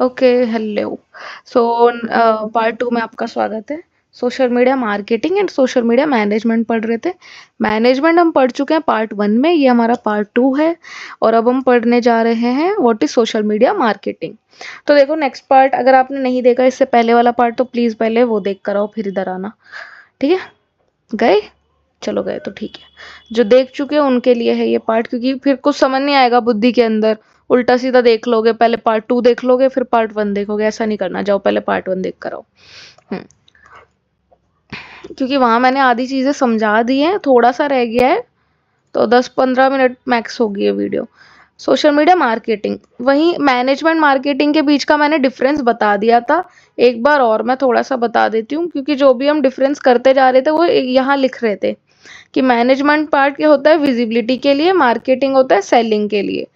Okay, hello. So part 2 में आपका स्वागत है। Social media marketing and social media management पढ़ रहे थे। मैनेजमेंट हम पढ़ चुके हैं पार्ट 1 में, ये हमारा पार्ट 2 है और अब हम पढ़ने जा रहे हैं what is social media marketing. तो देखो नेक्स्ट पार्ट, अगर आपने नहीं देखा इससे पहले वाला पार्ट तो प्लीज पहले वो देख कर आओ फिर इधर आना। ठीक है, गए? चलो गए तो ठीक है। जो देख चुके हैं उनके लिए है ये पार्ट, क्योंकि फिर कुछ समझ नहीं आएगा बुद्धि के अंदर। उल्टा सीधा देख लोगे, पहले पार्ट 2 देख लोगे फिर पार्ट 1 देखोगे, ऐसा नहीं करना। जाओ पहले पार्ट 1 देख कर आओ। हम्म, क्योंकि वहां मैंने आधी चीजें समझा दी हैं, थोड़ा सा रह गया है, तो 10-15 मिनट मैक्स होगी ये वीडियो। सोशल मीडिया मार्केटिंग, वहीं मैनेजमेंट मार्केटिंग के बीच का मैंने डिफरेंस बता दिया था। एक बार और मैं थोड़ा सा बता देती हूँ, क्योंकि जो भी हम डिफरेंस करते जा रहे थे वो यहाँ लिख रहे थे कि मैनेजमेंट पार्ट क्या होता है विजिबिलिटी के लिए, मार्केटिंग होता है सेलिंग के लिए।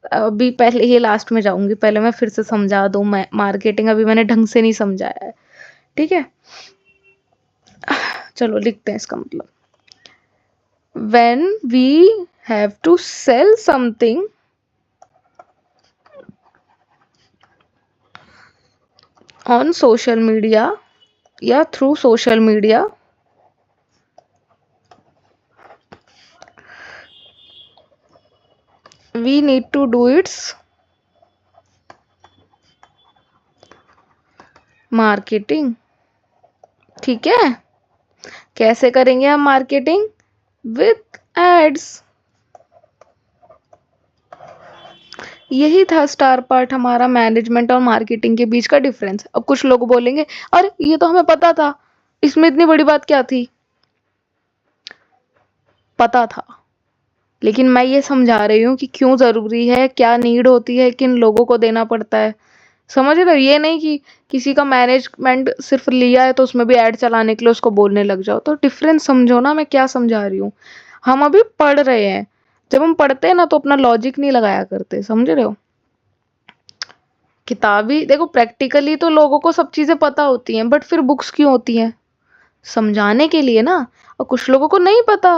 अभी पहले ये लास्ट में जाऊंगी, पहले मैं फिर से समझा दूं। मैं मार्केटिंग अभी मैंने ढंग से नहीं समझाया है, ठीक है। चलो लिखते हैं इसका मतलब। When we have to sell something on social media या through social media, we need to do its marketing। ठीक है, कैसे करेंगे हम मार्केटिंग? With ads. यही था स्टार पार्ट हमारा, मैनेजमेंट और मार्केटिंग के बीच का डिफरेंस। अब कुछ लोग बोलेंगे अरे ये तो हमें पता था, इसमें इतनी बड़ी बात क्या थी? पता था, लेकिन मैं ये समझा रही हूँ कि क्यों जरूरी है, क्या नीड होती है, किन लोगों को देना पड़ता है। समझ रहे हो? ये नहीं कि किसी का मैनेजमेंट सिर्फ लिया है तो उसमें भी ऐड चलाने के लिए उसको बोलने लग जाओ। तो डिफरेंस समझो ना मैं क्या समझा रही हूँ। हम अभी पढ़ रहे हैं, जब हम पढ़ते हैं ना तो अपना लॉजिक नहीं लगाया करते, समझ रहे हो? किताबी देखो, प्रैक्टिकली तो लोगों को सब चीजें पता होती हैं, बट फिर बुक्स क्यों होती हैं? समझाने के लिए ना। और कुछ लोगों को नहीं पता,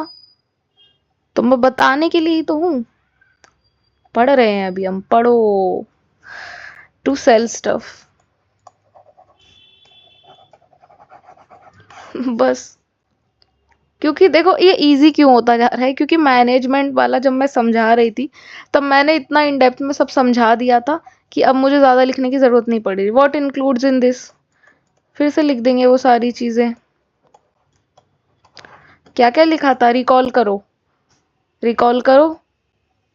तो मैं बताने के लिए ही तो हूँ। पढ़ रहे हैं अभी हम, पढ़ो। To sell stuff. बस। क्योंकि देखो ये इजी क्यों होता जा रहा है, क्योंकि मैनेजमेंट वाला जब मैं समझा रही थी तब मैंने इतना इन डेप्थ में सब समझा दिया था कि अब मुझे ज्यादा लिखने की जरूरत नहीं पड़ रही। व्हाट इंक्लूड्स इन दिस, फिर से लिख देंगे वो सारी चीजें। क्या क्या लिखा था, रिकॉल करो, रिकॉल करो।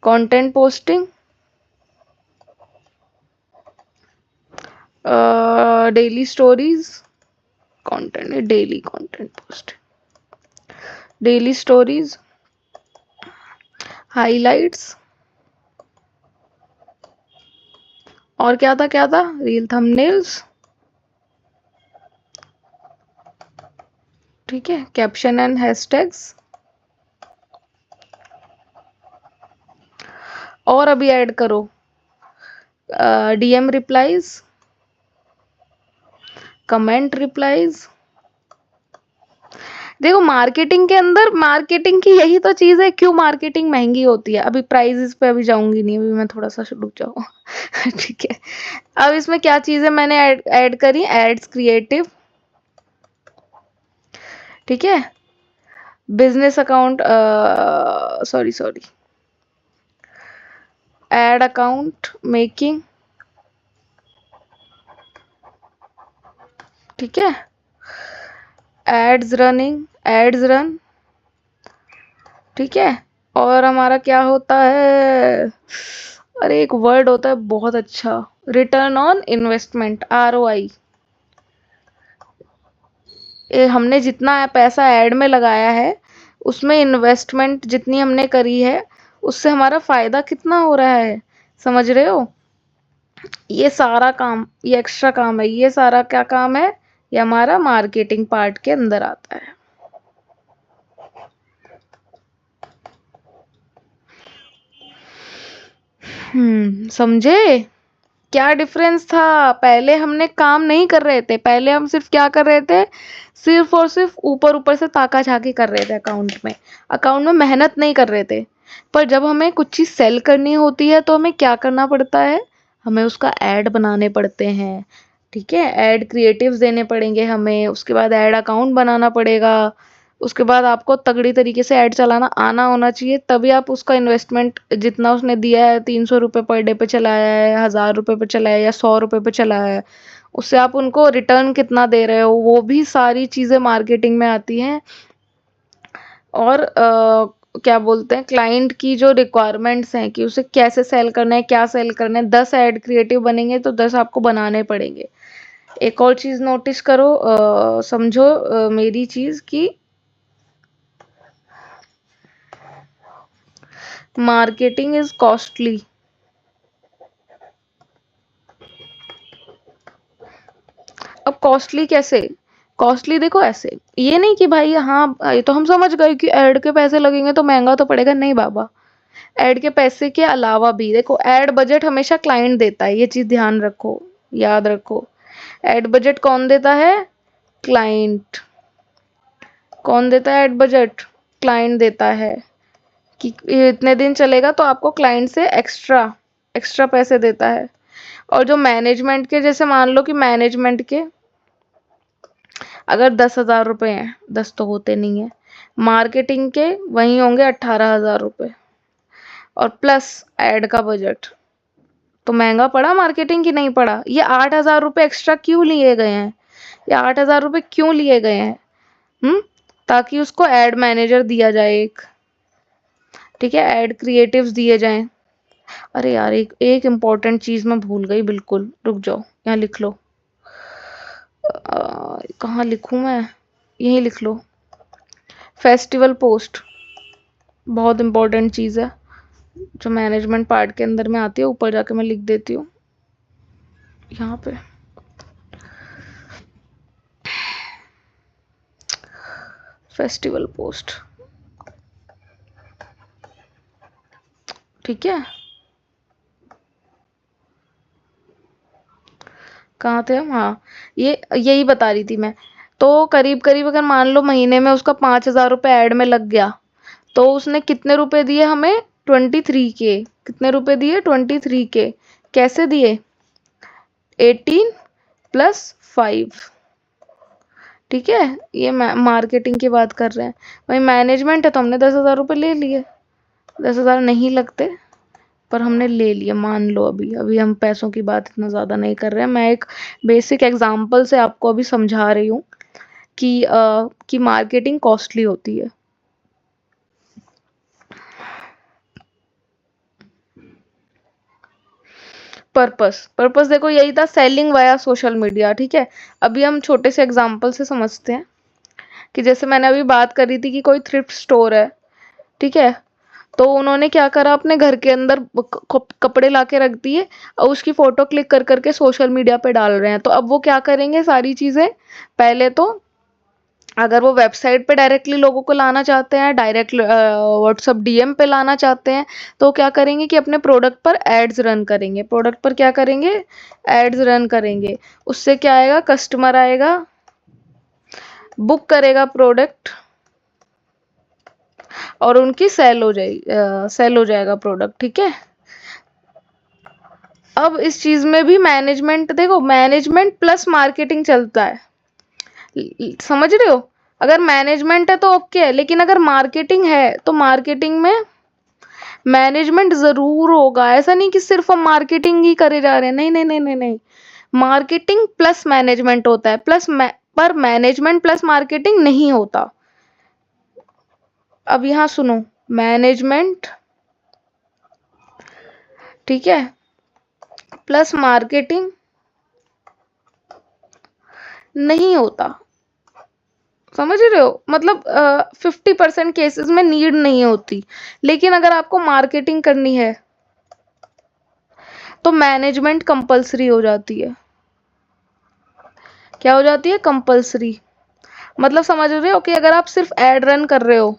Content posting, daily stories, content daily content post, daily stories, highlights, और क्या था, रील थंबनेल्स, ठीक है, कैप्शन एंड हैशटैग्स। और अभी ऐड करो डीएम रिप्लाईज, कमेंट रिप्लाईज। देखो मार्केटिंग के अंदर, मार्केटिंग की यही तो चीज है, क्यों मार्केटिंग महंगी होती है। अभी प्राइजेस पे अभी जाऊंगी नहीं, अभी मैं थोड़ा सा रुक जाओ। ठीक है, अब इसमें क्या चीजें मैंने ऐड करी, एड्स, क्रिएटिव, ठीक है, business account, sorry ad account making, ठीक है, एड्स रनिंग, एड्स रन, ठीक है। और हमारा क्या होता है, अरे एक वर्ड होता है बहुत अच्छा, रिटर्न ऑन इन्वेस्टमेंट, आरओआई। हमने जितना पैसा ऐड में लगाया है उसमें इन्वेस्टमेंट जितनी हमने करी है उससे हमारा फायदा कितना हो रहा है, समझ रहे हो? ये सारा काम, ये एक्स्ट्रा काम है, ये सारा क्या काम है, ये हमारा मार्केटिंग पार्ट के अंदर आता है। समझे क्या डिफरेंस था? पहले हमने काम नहीं कर रहे थे, पहले हम सिर्फ क्या कर रहे थे, सिर्फ और सिर्फ ऊपर ऊपर से ताका झाकी कर रहे थे अकाउंट में, अकाउंट में मेहनत नहीं कर रहे थे। पर जब हमें कुछ चीज सेल करनी होती है तो हमें क्या करना पड़ता है, हमें उसका ऐड बनाने पड़ते हैं, ठीक है? ऐड क्रिएटिव्स देने पड़ेंगे हमें, उसके बाद ऐड अकाउंट बनाना पड़ेगा, उसके बाद आपको तगड़ी तरीके से ऐड चलाना आना होना चाहिए, तभी आप उसका इन्वेस्टमेंट जितना उसने दिया है, 300 रुपये पर डे पे चलाया है, 1000 रुपये पे चलाया है या 100 रुपये पे चलाया है, उससे आप उनको रिटर्न कितना दे रहे हो, वो भी सारी चीज़ें मार्केटिंग में आती हैं। और क्या बोलते हैं, क्लाइंट की जो रिक्वायरमेंट्स हैं कि उसे कैसे सेल करना है, क्या सेल करना है, 10 ऐड क्रिएटिव बनेंगे तो 10 आपको बनाने पड़ेंगे। एक और चीज़ नोटिस करो, समझो मेरी चीज़ कि मार्केटिंग इज कॉस्टली। अब कॉस्टली कैसे? कॉस्टली देखो ऐसे, ये नहीं कि भाई हाँ ये तो हम समझ गए कि ऐड के पैसे लगेंगे तो महंगा तो पड़ेगा, नहीं बाबा। ऐड के पैसे के अलावा भी देखो, ऐड बजट हमेशा क्लाइंट देता है, ये चीज ध्यान रखो, याद रखो। ऐड बजट कौन देता है? क्लाइंट। कौन देता है ऐड बजट? क्लाइंट देता है कि ये इतने दिन चलेगा तो आपको क्लाइंट से एक्स्ट्रा एक्स्ट्रा पैसे देता है। और जो मैनेजमेंट के, जैसे मान लो कि मैनेजमेंट के अगर 10,000 रुपये हैं, 10 तो होते नहीं है, मार्केटिंग के वही होंगे 18,000 रुपये, और प्लस ऐड का बजट, तो महंगा पड़ा मार्केटिंग की नहीं पड़ा? ये 8,000 रुपये एक्स्ट्रा क्यों लिए गए हैं? ये 8,000 रुपये क्यों लिए गए हैं? ताकि उसको एड मैनेजर दिया जाए एक, ठीक है, एड क्रिएटिव्स दिए जाएं। अरे यार, एक एक इम्पॉर्टेंट चीज मैं भूल गई, बिल्कुल रुक जाओ, यहाँ लिख लो। कहाँ लिखूं मैं? यहीं लिख लो, फेस्टिवल पोस्ट। बहुत इम्पोर्टेंट चीज़ है जो मैनेजमेंट पार्ट के अंदर में आती है, ऊपर जाके मैं लिख देती हूँ यहाँ पे। फेस्टिवल पोस्ट, ठीक है, कहाँ थे हम? हाँ, ये यही बता रही थी मैं। तो करीब करीब अगर मान लो महीने में उसका 5,000 रुपये ऐड में लग गया, तो उसने कितने रुपए दिए हमें? 23 के। कितने रुपए दिए? 23 के। कैसे दिए? 18 प्लस 5, ठीक है, ये मार्केटिंग की बात कर रहे हैं। वही मैनेजमेंट है तो हमने 10,000 रुपये ले लिए, 10,000 नहीं लगते पर हमने ले लिया, मान लो। अभी अभी हम पैसों की बात इतना ज़्यादा नहीं कर रहे हैं, मैं एक बेसिक एग्जांपल से आपको अभी समझा रही हूँ कि मार्केटिंग कॉस्टली होती है। पर्पस देखो यही था, सेलिंग वाया सोशल मीडिया, ठीक है। अभी हम छोटे से एग्जांपल से समझते हैं कि जैसे मैंने अभी बात करी थी कि कोई थ्रिफ्ट स्टोर है, ठीक है, तो उन्होंने क्या करा, अपने घर के अंदर कपड़े लाके रख दिए और उसकी फोटो क्लिक कर करके सोशल मीडिया पे डाल रहे हैं। तो अब वो क्या करेंगे, सारी चीजें पहले तो, अगर वो वेबसाइट पे डायरेक्टली लोगों को लाना चाहते हैं, डायरेक्ट व्हाट्सअप डीएम पे लाना चाहते हैं, तो क्या करेंगे कि अपने प्रोडक्ट पर एड्स रन करेंगे। प्रोडक्ट पर क्या करेंगे? एड्स रन करेंगे। उससे क्या आएगा? कस्टमर आएगा, बुक करेगा प्रोडक्ट और उनकी सेल हो जाएगा प्रोडक्ट, ठीक है। अब इस चीज में भी मैनेजमेंट, देखो मैनेजमेंट प्लस मार्केटिंग चलता है, समझ रहे हो? अगर मैनेजमेंट है तो ओके है, लेकिन अगर मार्केटिंग है तो मार्केटिंग में मैनेजमेंट जरूर होगा। ऐसा नहीं कि सिर्फ हम मार्केटिंग ही करे जा रहे हैं, नहीं नहीं नहीं नहीं नहीं, मार्केटिंग प्लस मैनेजमेंट होता है, पर मैनेजमेंट प्लस मार्केटिंग नहीं होता। अब यहां सुनो, मैनेजमेंट, ठीक है, प्लस मार्केटिंग नहीं होता, समझ रहे हो? मतलब 50% केसेस में नीड नहीं होती, लेकिन अगर आपको मार्केटिंग करनी है तो मैनेजमेंट कंपलसरी हो जाती है। क्या हो जाती है? कंपलसरी। मतलब समझ रहे हो कि अगर आप सिर्फ एड रन कर रहे हो,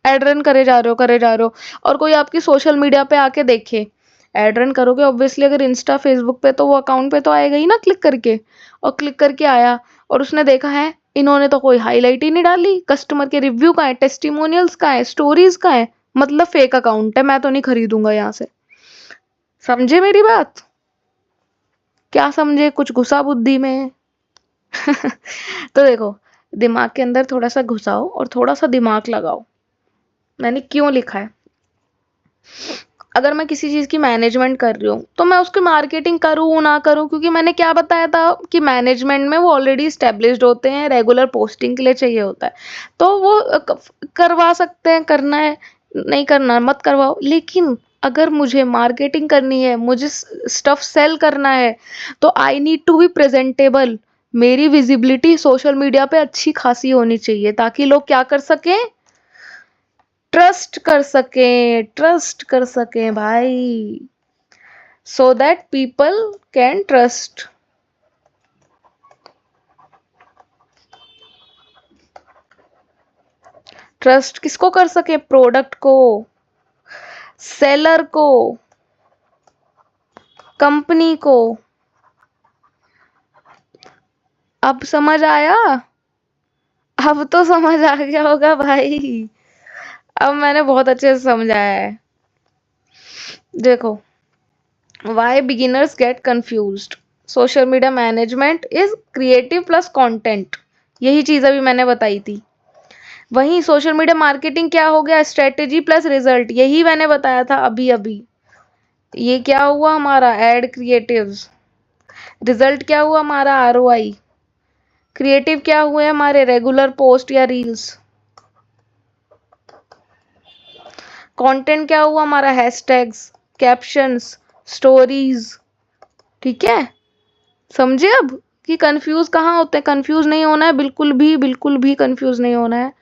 एड रन करे जा रहे हो और कोई आपकी सोशल मीडिया पे आके देखे, एड रन करोगे ऑब्वियसली, अगर इंस्टा फेसबुक पे, तो वो अकाउंट पे तो आएगा ही ना क्लिक करके, और क्लिक करके आया और उसने देखा है इन्होंने तो कोई हाईलाइट ही नहीं डाली, कस्टमर के रिव्यू कहाँ है, टेस्टिमोनियल्स कहाँ है, स्टोरीज कहाँ है, मतलब फेक अकाउंट है, मैं तो नहीं खरीदूंगा यहाँ से। समझे मेरी बात? क्या समझे, कुछ घुसा बुद्धि में? तो देखो, दिमाग के अंदर थोड़ा सा घुसाओ और थोड़ा सा दिमाग लगाओ। मैंने क्यों लिखा है? अगर मैं किसी चीज की मैनेजमेंट कर रही हूँ तो मैं उसकी मार्केटिंग करूँ ना करूँ, क्योंकि मैंने क्या बताया था कि मैनेजमेंट में वो ऑलरेडी स्टेब्लिश्ड होते हैं, रेगुलर पोस्टिंग के लिए चाहिए होता है, तो वो करवा सकते हैं। करना है, नहीं करना मत करवाओ। लेकिन अगर मुझे मार्केटिंग करनी है, मुझे स्टफ सेल करना है, तो I need to be presentable. मेरी विजिबिलिटी सोशल मीडिया पे अच्छी खासी होनी चाहिए, ताकि लोग क्या कर सकें, ट्रस्ट कर सकें भाई, so that people can trust. Trust किसको कर सके? प्रोडक्ट को, सेलर को, कंपनी को। अब समझ आया? अब तो समझ आ गया होगा भाई। अब मैंने बहुत अच्छे से समझाया है। देखो, why beginners get confused, social media management is creative plus content, यही चीज अभी मैंने बताई थी। वहीं सोशल मीडिया मार्केटिंग क्या हो गया? स्ट्रेटेजी प्लस रिजल्ट, यही मैंने बताया था अभी अभी। ये क्या हुआ हमारा? Add creatives. रिजल्ट क्या हुआ हमारा? आरओआई। क्रिएटिव क्या हुए हमारे? रेगुलर पोस्ट या रील्स। कंटेंट क्या हुआ हमारा? Hashtags, captions, stories. ठीक है, समझे अब कि कंफ्यूज कहाँ होते हैं? कंफ्यूज नहीं होना है, बिल्कुल भी कंफ्यूज नहीं होना है।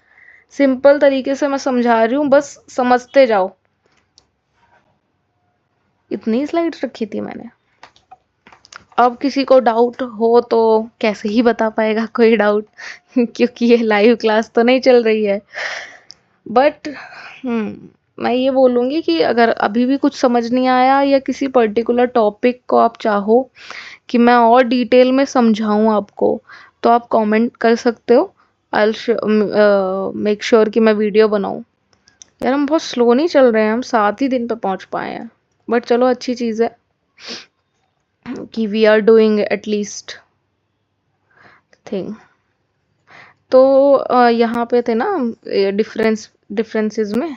सिंपल तरीके से मैं समझा रही हूँ, बस समझते जाओ। इतनी स्लाइड्स रखी थी मैंने। अब किसी को डाउट हो तो कैसे ही बता पाएगा कोई डाउट, क्योंकि ये लाइव क्लास तो नहीं चल रही है। बट मैं ये बोलूँगी कि अगर अभी भी कुछ समझ नहीं आया, या किसी पर्टिकुलर टॉपिक को आप चाहो कि मैं और डिटेल में समझाऊँ आपको, तो आप कमेंट कर सकते हो। आई मेक श्योर कि मैं वीडियो बनाऊँ। यार हम बहुत स्लो नहीं चल रहे हैं, हम 7 ही दिन पे पहुँच पाए हैं। बट चलो, अच्छी चीज़ है कि we are doing at least thing. तो यहाँ पे थे ना डिफरेंसेस में।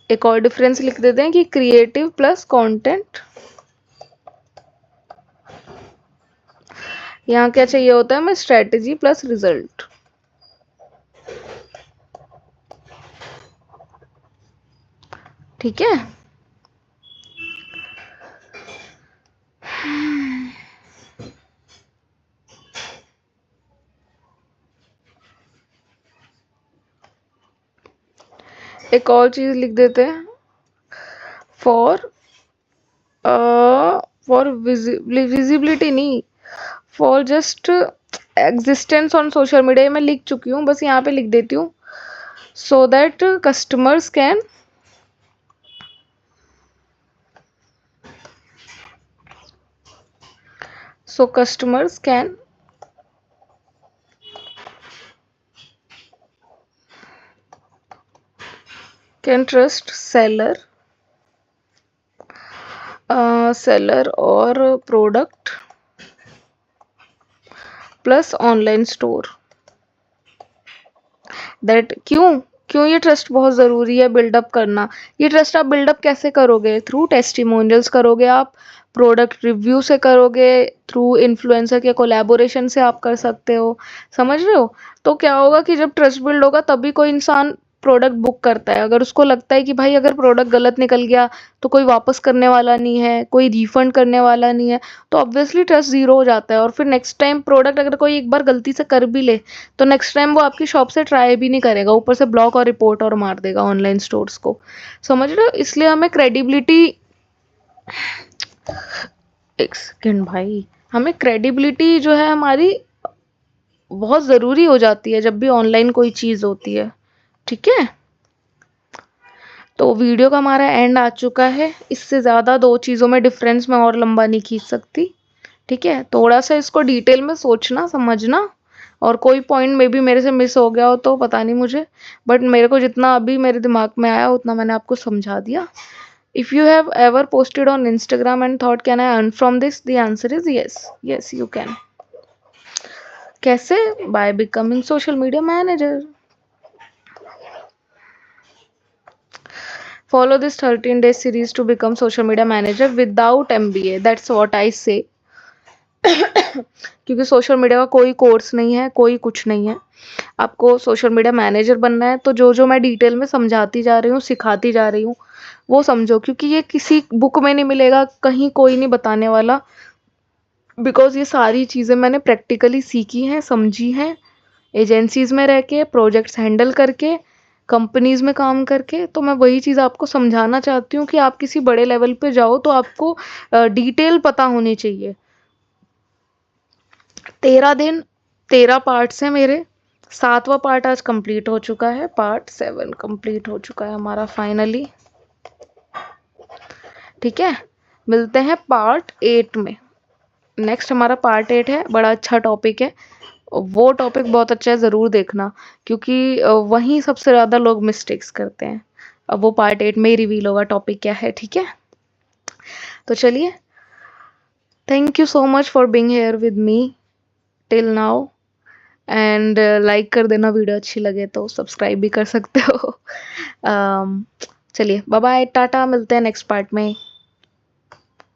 एक और डिफरेंस लिख देते हैं कि क्रिएटिव प्लस कंटेंट। यहाँ क्या चाहिए होता है हमें? Strategy plus result. ठीक है, एक और चीज लिख देते हैं। फॉर विजिबिलिटी नहीं, for just existence on social media, मैं लिख चुकी हूँ, बस यहाँ पे लिख देती हूँ। So that customers can can trust seller और product plus online store. That क्यों ये ट्रस्ट बहुत ज़रूरी है बिल्डअप करना? ये ट्रस्ट आप बिल्डअप कैसे करोगे? थ्रू टेस्टिमोनियल्स करोगे, आप प्रोडक्ट रिव्यू से करोगे, थ्रू इन्फ्लुएंसर के कोलैबोरेशन से आप कर सकते हो। समझ रहे हो? तो क्या होगा कि जब ट्रस्ट बिल्ड होगा तभी कोई इंसान प्रोडक्ट बुक करता है। अगर उसको लगता है कि भाई अगर प्रोडक्ट गलत निकल गया तो कोई वापस करने वाला नहीं है, कोई रिफंड करने वाला नहीं है, तो ऑब्वियसली ट्रस्ट ज़ीरो हो जाता है। और फिर नेक्स्ट टाइम प्रोडक्ट अगर कोई एक बार गलती से कर भी ले, तो नेक्स्ट टाइम वो आपकी शॉप से ट्राई भी नहीं करेगा, ऊपर से ब्लॉक और रिपोर्ट और मार देगा ऑनलाइन स्टोर्स को। समझ रहे हो? इसलिए हमें क्रेडिबिलिटी, एक सेकेंड भाई, हमें क्रेडिबिलिटी जो है हमारी बहुत ज़रूरी हो जाती है जब भी ऑनलाइन कोई चीज़ होती है। ठीक है, तो वीडियो का हमारा एंड आ चुका है। इससे ज़्यादा 2 चीज़ों में डिफरेंस मैं और लंबा नहीं खींच सकती। ठीक है, थोड़ा सा इसको डिटेल में सोचना समझना, और कोई पॉइंट में भी मेरे से मिस हो गया हो तो पता नहीं मुझे, बट मेरे को जितना अभी मेरे दिमाग में आया उतना मैंने आपको समझा दिया। If you have ever posted on Instagram and thought can I earn from this, the answer is yes you can. कैसे? By becoming social media manager. Follow this 13-day series to become social media manager without MBA. That's what I say. क्योंकि social media का कोई course नहीं है, कोई कुछ नहीं है। आपको सोशल मीडिया मैनेजर बनना है तो जो जो मैं डिटेल में समझाती जा रही हूँ, सिखाती जा रही हूँ, वो समझो, क्योंकि ये किसी बुक में नहीं मिलेगा, कहीं कोई नहीं बताने वाला। बिकॉज ये सारी चीज़ें मैंने प्रैक्टिकली सीखी हैं, समझी हैं, एजेंसीज में रह के, प्रोजेक्ट्स हैंडल करके, कंपनीज में काम करके। तो मैं वही चीज़ आपको समझाना चाहती हूँ कि आप किसी बड़े लेवल पे जाओ तो आपको डिटेल पता होनी चाहिए। 13 दिन 13 पार्ट्स हैं मेरे। 7वां पार्ट आज कंप्लीट हो चुका है, पार्ट 7 कंप्लीट हो चुका है हमारा फाइनली। ठीक है, मिलते हैं पार्ट 8 में। नेक्स्ट हमारा पार्ट 8 है, बड़ा अच्छा टॉपिक है, वो टॉपिक बहुत अच्छा है, ज़रूर देखना, क्योंकि वहीं सबसे ज़्यादा लोग मिस्टेक्स करते हैं। अब वो पार्ट 8 में ही रिवील होगा टॉपिक क्या है। ठीक है, तो चलिए, thank you so much for being here with me till now, and like कर देना, वीडियो अच्छी लगे तो सब्सक्राइब भी कर सकते हो। चलिए, बाय बाय, टाटा, मिलते हैं नेक्स्ट पार्ट में।